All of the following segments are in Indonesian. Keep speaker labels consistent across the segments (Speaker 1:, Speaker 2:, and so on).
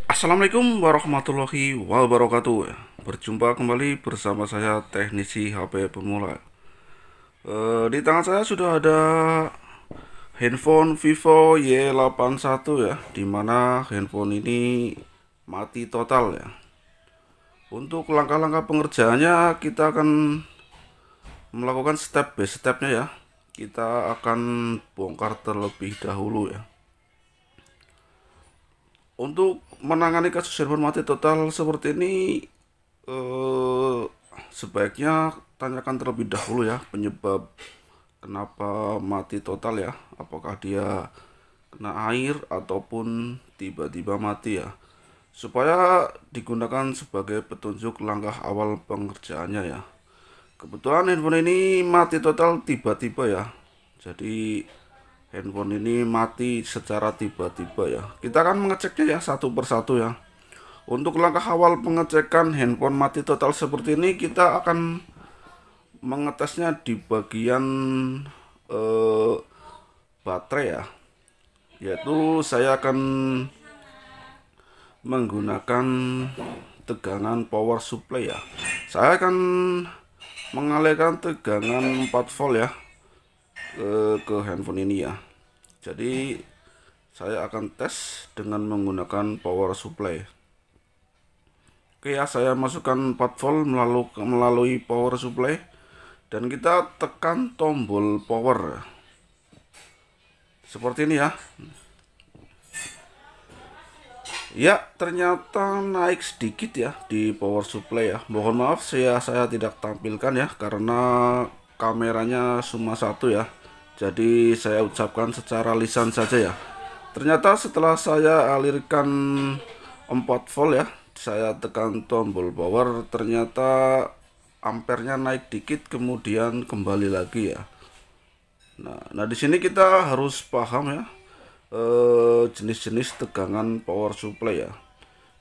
Speaker 1: Assalamualaikum warahmatullahi wabarakatuh. Berjumpa kembali bersama saya teknisi HP pemula. Di tangan saya sudah ada handphone Vivo Y81 ya, dimana handphone ini mati total ya. Untuk langkah-langkah pengerjaannya kita akan melakukan step by stepnya ya. Kita akan bongkar terlebih dahulu ya. Untuk menangani kasus handphone mati total seperti ini, sebaiknya tanyakan terlebih dahulu ya penyebab kenapa mati total ya. Apakah dia kena air ataupun tiba-tiba mati ya, supaya digunakan sebagai petunjuk langkah awal pengerjaannya ya. Kebetulan handphone ini mati total tiba-tiba ya, jadi handphone ini mati secara tiba-tiba ya. Kita akan mengeceknya ya satu persatu ya. Untuk langkah awal pengecekan handphone mati total seperti ini, kita akan mengetesnya di bagian baterai ya. Yaitu saya akan menggunakan tegangan power supply ya. Saya akan mengalirkan tegangan 4 volt ya ke handphone ini ya. Jadi saya akan tes dengan menggunakan power supply. Oke ya, saya masukkan 4 volt melalui power supply dan kita tekan tombol power seperti ini ya. Ya, ternyata naik sedikit ya di power supply ya. Mohon maaf saya tidak tampilkan ya karena kameranya cuma satu ya. Jadi saya ucapkan secara lisan saja ya. Ternyata setelah saya alirkan 4 volt ya, saya tekan tombol power, ternyata ampernya naik dikit kemudian kembali lagi ya. Nah di sini kita harus paham ya jenis-jenis tegangan power supply ya.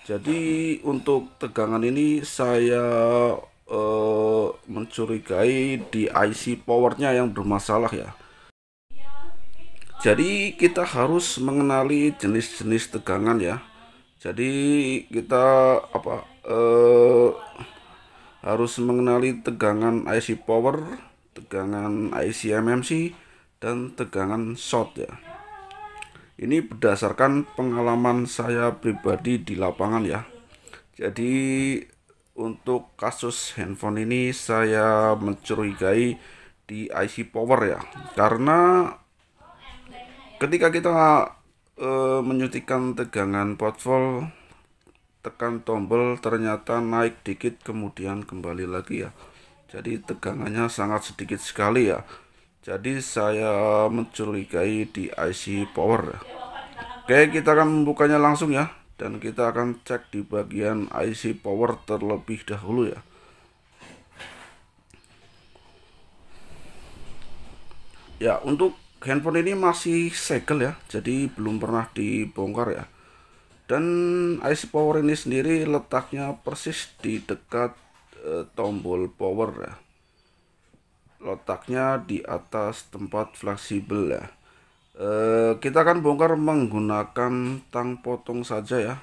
Speaker 1: Jadi untuk tegangan ini saya mencurigai di IC powernya yang bermasalah ya. Jadi kita harus mengenali jenis-jenis tegangan ya. Jadi kita harus mengenali tegangan IC power, tegangan IC MMC, dan tegangan short ya. Ini berdasarkan pengalaman saya pribadi di lapangan ya. Jadi untuk kasus handphone ini saya mencurigai di IC power ya, karena ketika kita menyuntikkan tegangan 4 volt, tekan tombol, ternyata naik dikit kemudian kembali lagi ya. Jadi tegangannya sangat sedikit sekali ya. Jadi saya mencurigai di IC power ya. Oke, kita akan membukanya langsung ya, dan kita akan cek di bagian IC power terlebih dahulu ya. Ya, untuk handphone ini masih segel ya, jadi belum pernah dibongkar ya. Dan IC power ini sendiri letaknya persis di dekat tombol power ya. Letaknya di atas tempat fleksibel ya. Kita akan bongkar menggunakan tang potong saja ya,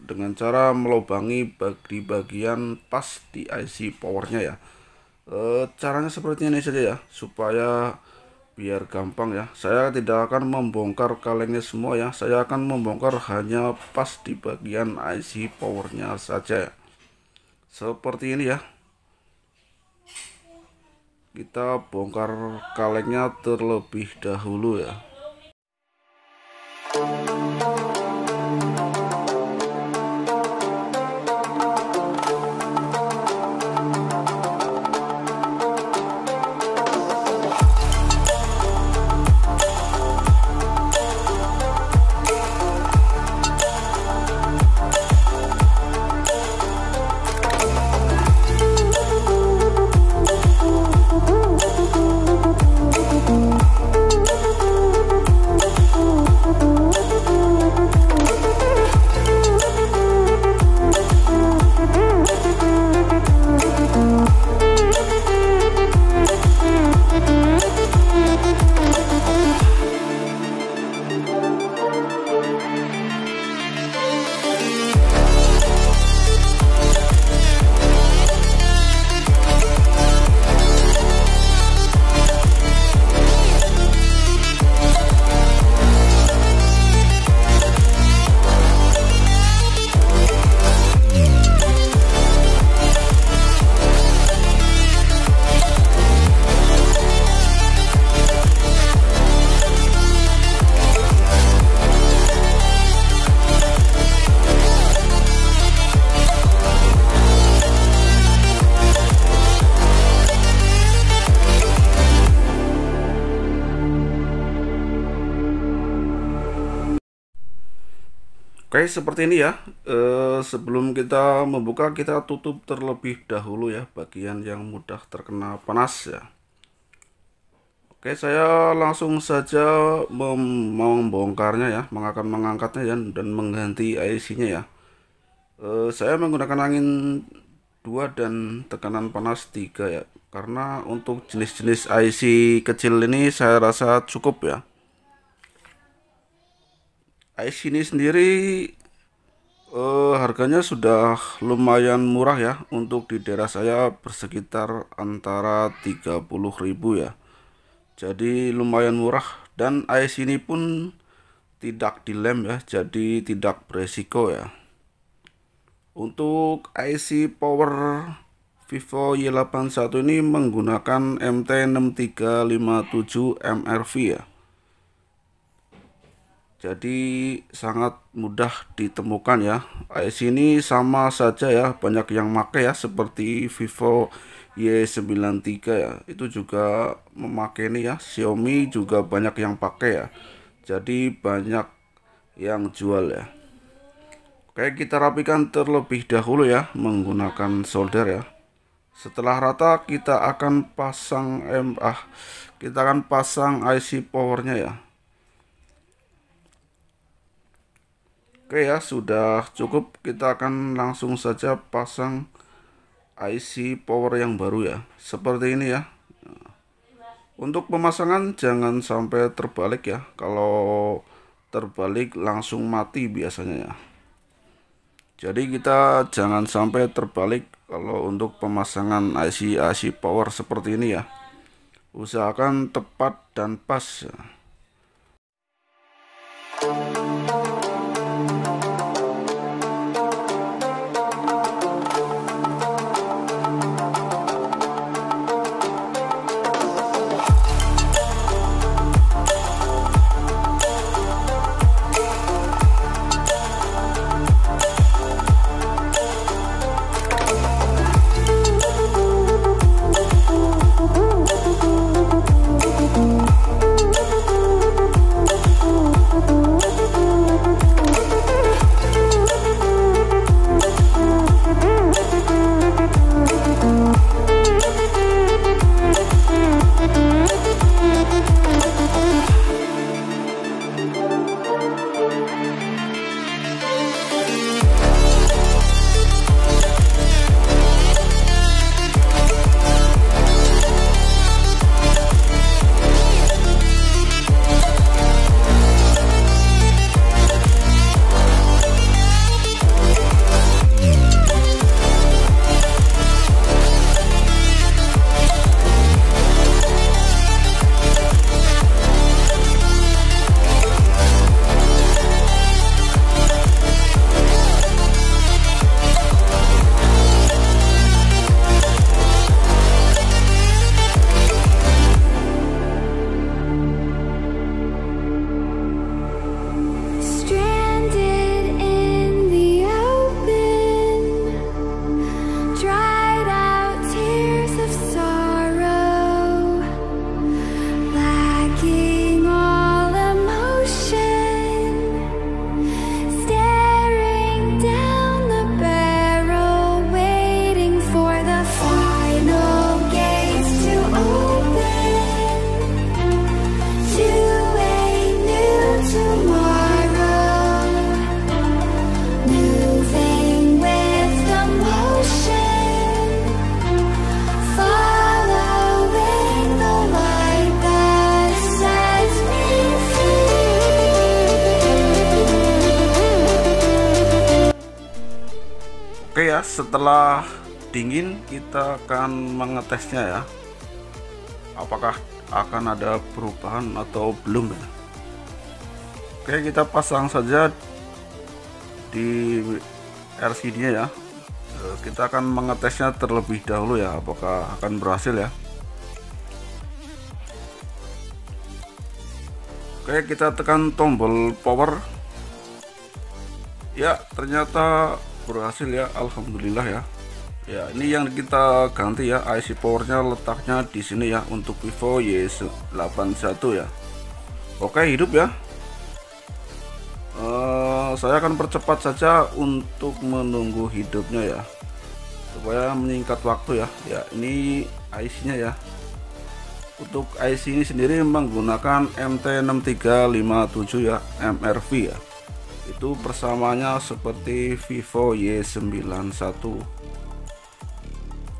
Speaker 1: dengan cara melubangi di bagian pas di IC powernya ya. Caranya seperti ini saja ya, supaya biar gampang ya. Saya tidak akan membongkar kalengnya semua ya, saya akan membongkar hanya pas di bagian IC powernya saja ya. Seperti ini ya. Kita bongkar kalengnya terlebih dahulu ya. Oke, seperti ini ya. Sebelum kita membuka, kita tutup terlebih dahulu ya bagian yang mudah terkena panas ya. Oke, saya langsung saja membongkarnya ya, akan mengangkatnya ya, dan mengganti IC-nya ya. Saya menggunakan angin 2 dan tekanan panas 3 ya, karena untuk jenis-jenis IC kecil ini saya rasa cukup ya. IC ini sendiri harganya sudah lumayan murah ya, untuk di daerah saya bersekitar antara 30.000 ya. Jadi lumayan murah, dan IC ini pun tidak dilem ya, jadi tidak beresiko ya. Untuk IC power Vivo Y81 ini menggunakan MT6357 MRV ya. Jadi sangat mudah ditemukan ya. IC ini sama saja ya, banyak yang pakai ya, seperti Vivo Y93 ya. Itu juga memakai ini ya. Xiaomi juga banyak yang pakai ya. Jadi banyak yang jual ya. Oke, kita rapikan terlebih dahulu ya menggunakan solder ya. Setelah rata kita akan pasang IC powernya ya. Oke ya, sudah cukup. Kita akan langsung saja pasang IC power yang baru ya, seperti ini ya. Untuk pemasangan jangan sampai terbalik ya, kalau terbalik langsung mati biasanya ya. Jadi kita jangan sampai terbalik kalau untuk pemasangan IC power seperti ini ya. Usahakan tepat dan pas ya. Oke ya, setelah dingin kita akan mengetesnya ya, apakah akan ada perubahan atau belum ya. Oke, kita pasang saja di LCD nya ya. Kita akan mengetesnya terlebih dahulu ya, apakah akan berhasil ya. Oke, kita tekan tombol power ya, ternyata berhasil ya, alhamdulillah ya. Ya, ini yang kita ganti ya, IC powernya letaknya di sini ya, untuk Vivo Y81 ya. Oke, hidup ya. Saya akan percepat saja untuk menunggu hidupnya ya, supaya menyingkat waktu ya. Ya, ini IC-nya ya. Untuk IC ini sendiri menggunakan MT6357 ya, MRV ya. Itu persamaannya seperti Vivo Y91.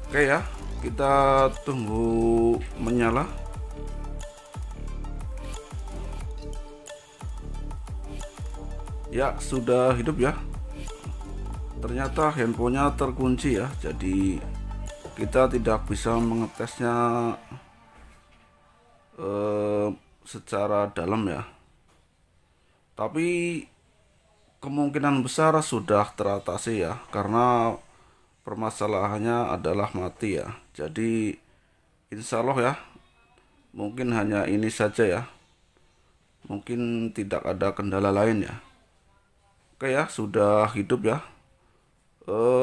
Speaker 1: Oke ya, kita tunggu menyala. Ya, sudah hidup ya. Ternyata handphonenya terkunci ya, jadi kita tidak bisa mengetesnya secara dalam ya. Tapi kemungkinan besar sudah teratasi ya, karena permasalahannya adalah mati ya. Jadi insya Allah ya, mungkin hanya ini saja ya, mungkin tidak ada kendala lain ya. Oke ya, sudah hidup ya.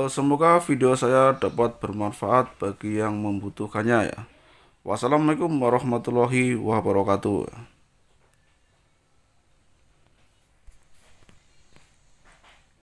Speaker 1: Semoga video saya dapat bermanfaat bagi yang membutuhkannya ya. Wassalamualaikum warahmatullahi wabarakatuh.